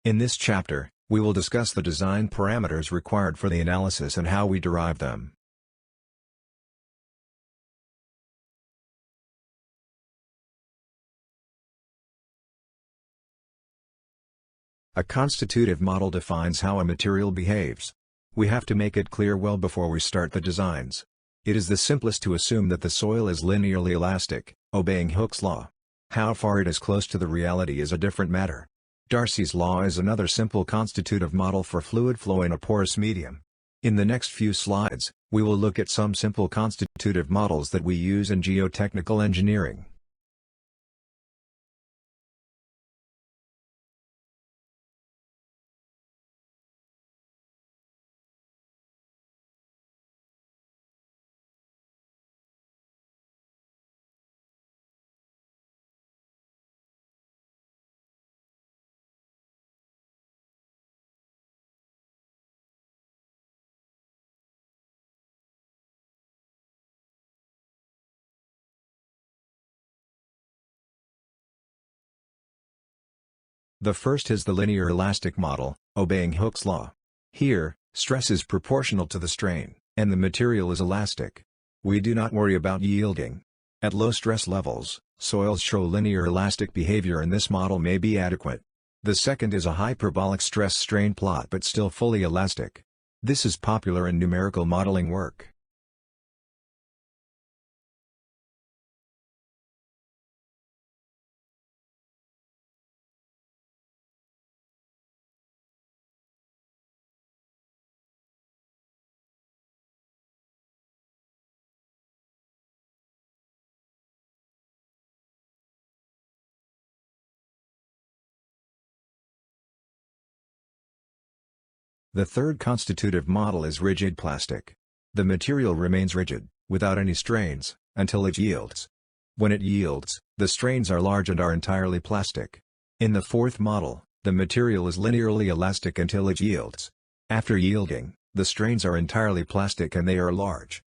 In this chapter, we will discuss the design parameters required for the analysis and how we derive them. A constitutive model defines how a material behaves. We have to make it clear well before we start the designs. It is the simplest to assume that the soil is linearly elastic, obeying Hooke's law. How far it is close to the reality is a different matter. Darcy's law is another simple constitutive model for fluid flow in a porous medium. In the next few slides, we will look at some simple constitutive models that we use in geotechnical engineering. The first is the linear elastic model, obeying Hooke's law. Here, stress is proportional to the strain, and the material is elastic. We do not worry about yielding. At low stress levels, soils show linear elastic behavior and this model may be adequate. The second is a hyperbolic stress-strain plot but still fully elastic. This is popular in numerical modeling work. The third constitutive model is rigid plastic. The material remains rigid, without any strains, until it yields. When it yields, the strains are large and are entirely plastic. In the fourth model, the material is linearly elastic until it yields. After yielding, the strains are entirely plastic and they are large.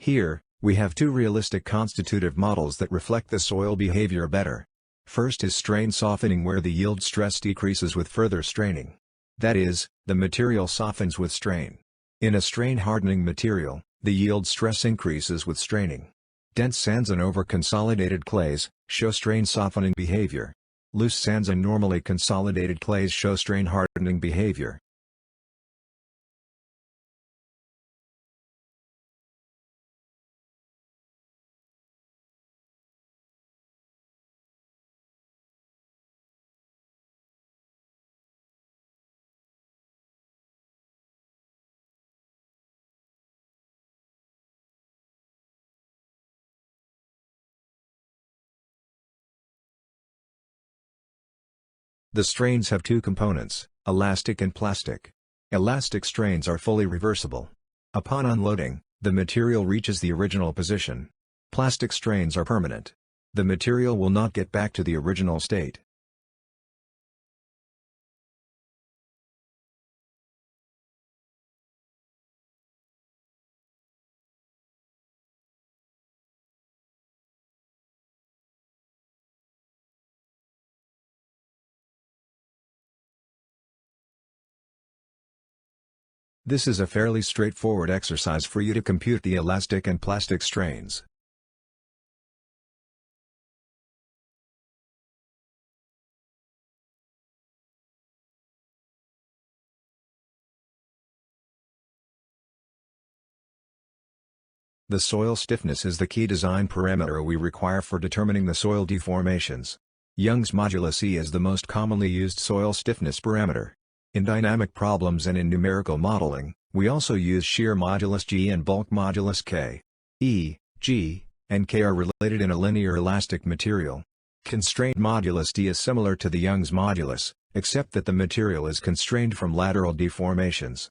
Here, we have two realistic constitutive models that reflect the soil behavior better. First is strain softening, where the yield stress decreases with further straining. That is, the material softens with strain. In a strain-hardening material, the yield stress increases with straining. Dense sands and over-consolidated clays show strain softening behavior. Loose sands and normally consolidated clays show strain hardening behavior. The strains have two components, elastic and plastic. Elastic strains are fully reversible. Upon unloading, the material reaches the original position. Plastic strains are permanent. The material will not get back to the original state. This is a fairly straightforward exercise for you to compute the elastic and plastic strains. The soil stiffness is the key design parameter we require for determining the soil deformations. Young's modulus E is the most commonly used soil stiffness parameter. In dynamic problems and in numerical modeling, we also use shear modulus G and bulk modulus K. E, G, and K are related in a linear elastic material, Constraint modulus D is similar to the Young's modulus, except that the material is constrained from lateral deformations.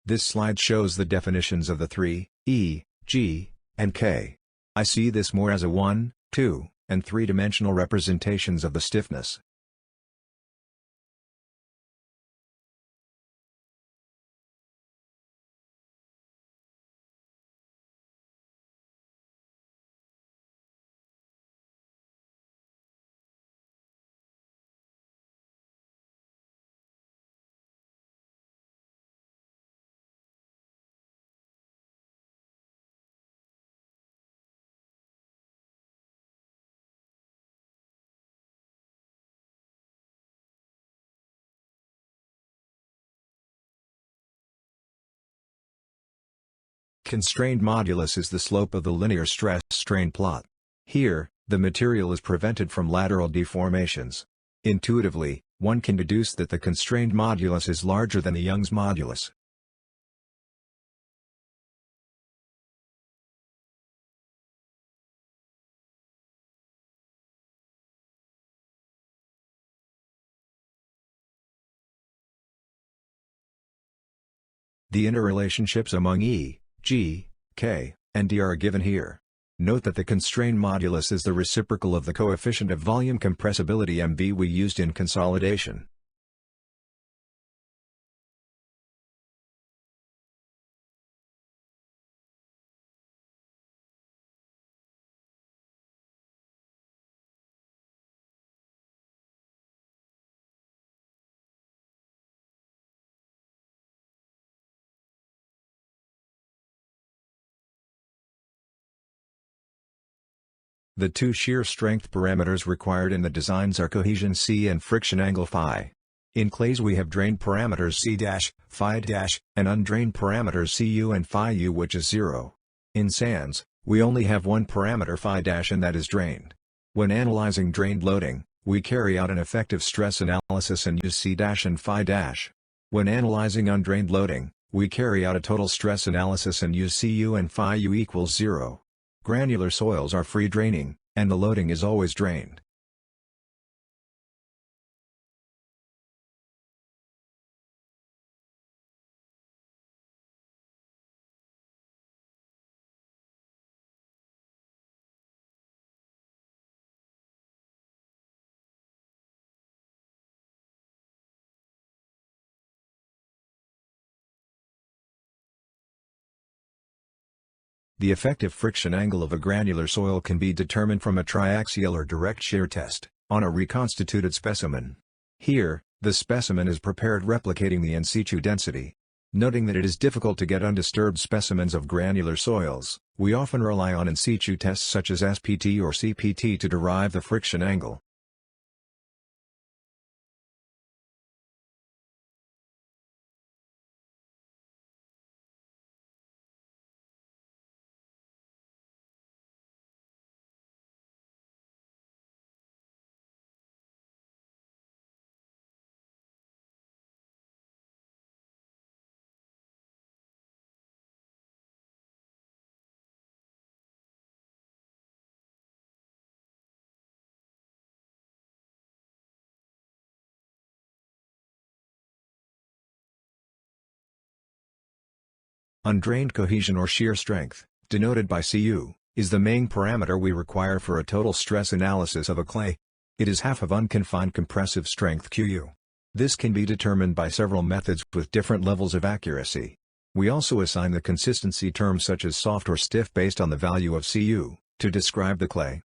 This slide shows the definitions of the three, E, G, and K. I see this more as a 1, 2, and 3-dimensional representations of the stiffness. Constrained modulus is the slope of the linear stress-strain plot. Here, the material is prevented from lateral deformations. Intuitively, one can deduce that the constrained modulus is larger than the Young's modulus. The interrelationships among E, G, K, and D are given here. Note that the constrained modulus is the reciprocal of the coefficient of volume compressibility MV we used in consolidation. The two shear strength parameters required in the designs are cohesion C and friction angle phi. In clays we have drained parameters C', phi', and undrained parameters Cu and phi-u, which is 0. In sands, we only have one parameter phi', and that is drained. When analyzing drained loading, we carry out an effective stress analysis and use C' and phi'. When analyzing undrained loading, we carry out a total stress analysis and use Cu and phi-u equals 0. Granular soils are free draining, and the loading is always drained. The effective friction angle of a granular soil can be determined from a triaxial or direct shear test, on a reconstituted specimen. Here, the specimen is prepared replicating the in situ density. Noting that it is difficult to get undisturbed specimens of granular soils, we often rely on in situ tests such as SPT or CPT to derive the friction angle. Undrained cohesion or shear strength, denoted by Cu, is the main parameter we require for a total stress analysis of a clay. It is half of unconfined compressive strength Qu. This can be determined by several methods with different levels of accuracy. We also assign the consistency terms such as soft or stiff based on the value of Cu, to describe the clay.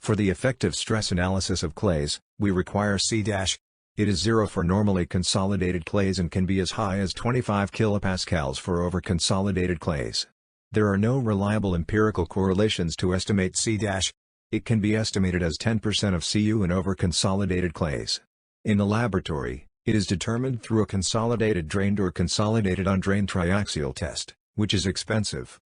For the effective stress analysis of clays, we require C', It is 0 for normally consolidated clays and can be as high as 25 kilopascals for over-consolidated clays. There are no reliable empirical correlations to estimate C-. It can be estimated as 10% of Cu in over-consolidated clays. In the laboratory, it is determined through a consolidated drained or consolidated undrained triaxial test, which is expensive.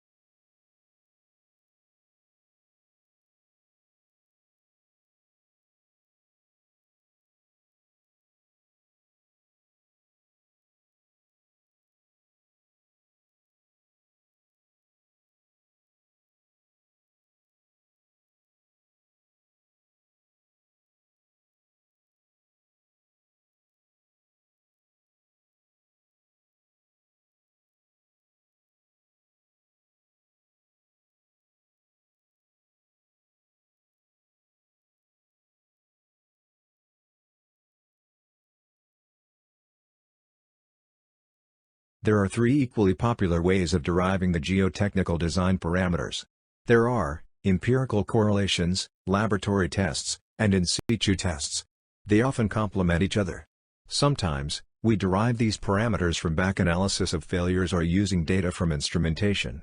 There are three equally popular ways of deriving the geotechnical design parameters. There are empirical correlations, laboratory tests, and in situ tests. They often complement each other. Sometimes, we derive these parameters from back analysis of failures or using data from instrumentation.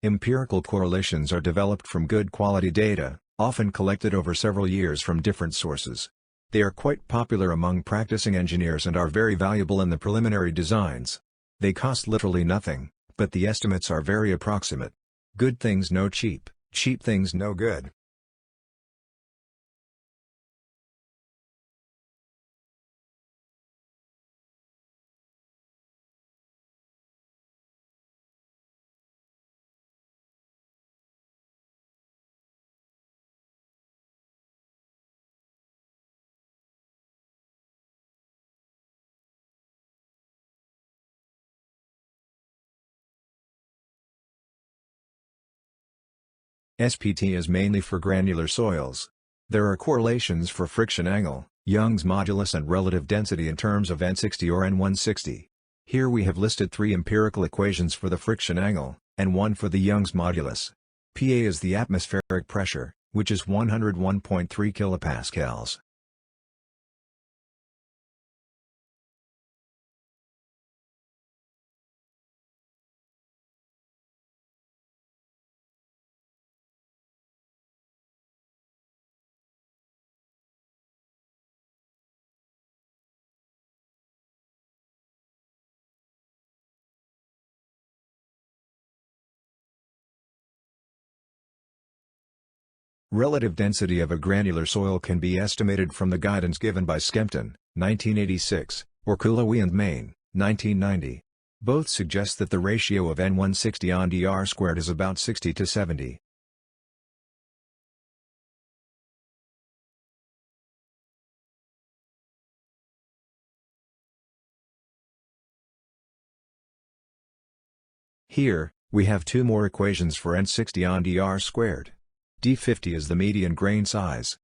Empirical correlations are developed from good quality data, often collected over several years from different sources. They are quite popular among practicing engineers and are very valuable in the preliminary designs. They cost literally nothing, but the estimates are very approximate. Good things no cheap, cheap things no good. SPT is mainly for granular soils. There are correlations for friction angle, Young's modulus and relative density in terms of N60 or N160. Here we have listed three empirical equations for the friction angle, and one for the Young's modulus. Pa is the atmospheric pressure, which is 101.3 kilopascals. Relative density of a granular soil can be estimated from the guidance given by Skempton, 1986, or Coulowy and Main, 1990. Both suggest that the ratio of N160 on dr squared is about 60 to 70. Here, we have two more equations for N60 on dr squared. D50 is the median grain size.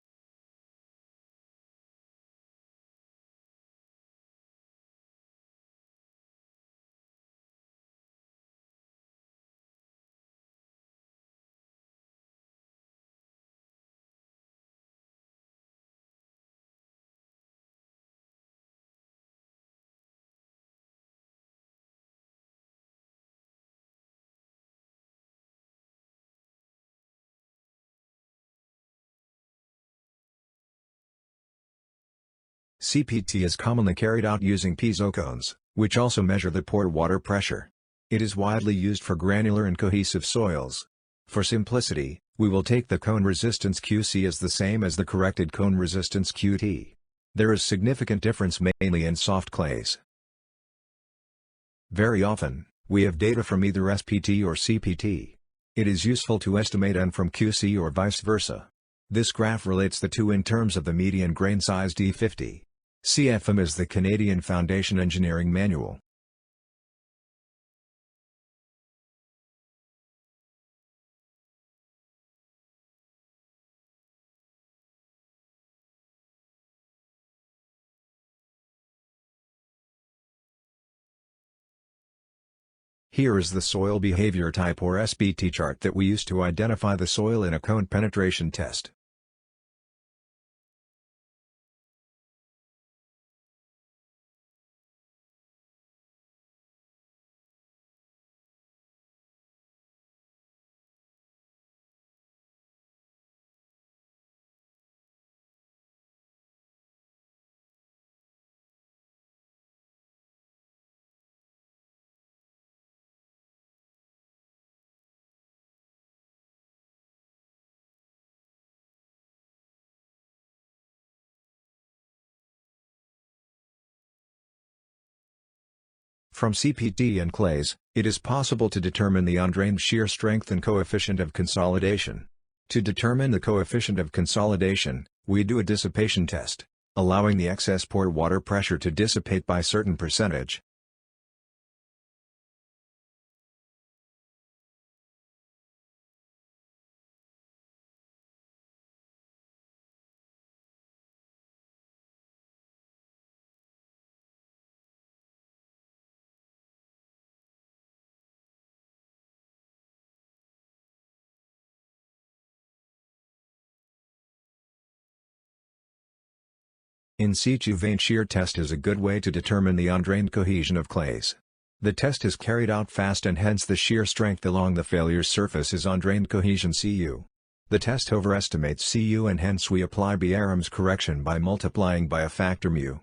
CPT is commonly carried out using piezo cones, which also measure the pore water pressure. It is widely used for granular and cohesive soils. For simplicity, we will take the cone resistance QC as the same as the corrected cone resistance QT. There is significant difference mainly in soft clays. Very often, we have data from either SPT or CPT. It is useful to estimate N from QC or vice versa. This graph relates the two in terms of the median grain size D50. CFM is the Canadian Foundation Engineering Manual. Here is the soil behavior type or SBT chart that we use to identify the soil in a cone penetration test. From CPT and clays, it is possible to determine the undrained shear strength and coefficient of consolidation. To determine the coefficient of consolidation, we do a dissipation test, allowing the excess pore water pressure to dissipate by a certain percentage. In situ vein shear test is a good way to determine the undrained cohesion of clays. The test is carried out fast and hence the shear strength along the failure surface is undrained cohesion Cu. The test overestimates Cu and hence we apply Bierham's correction by multiplying by a factor μ.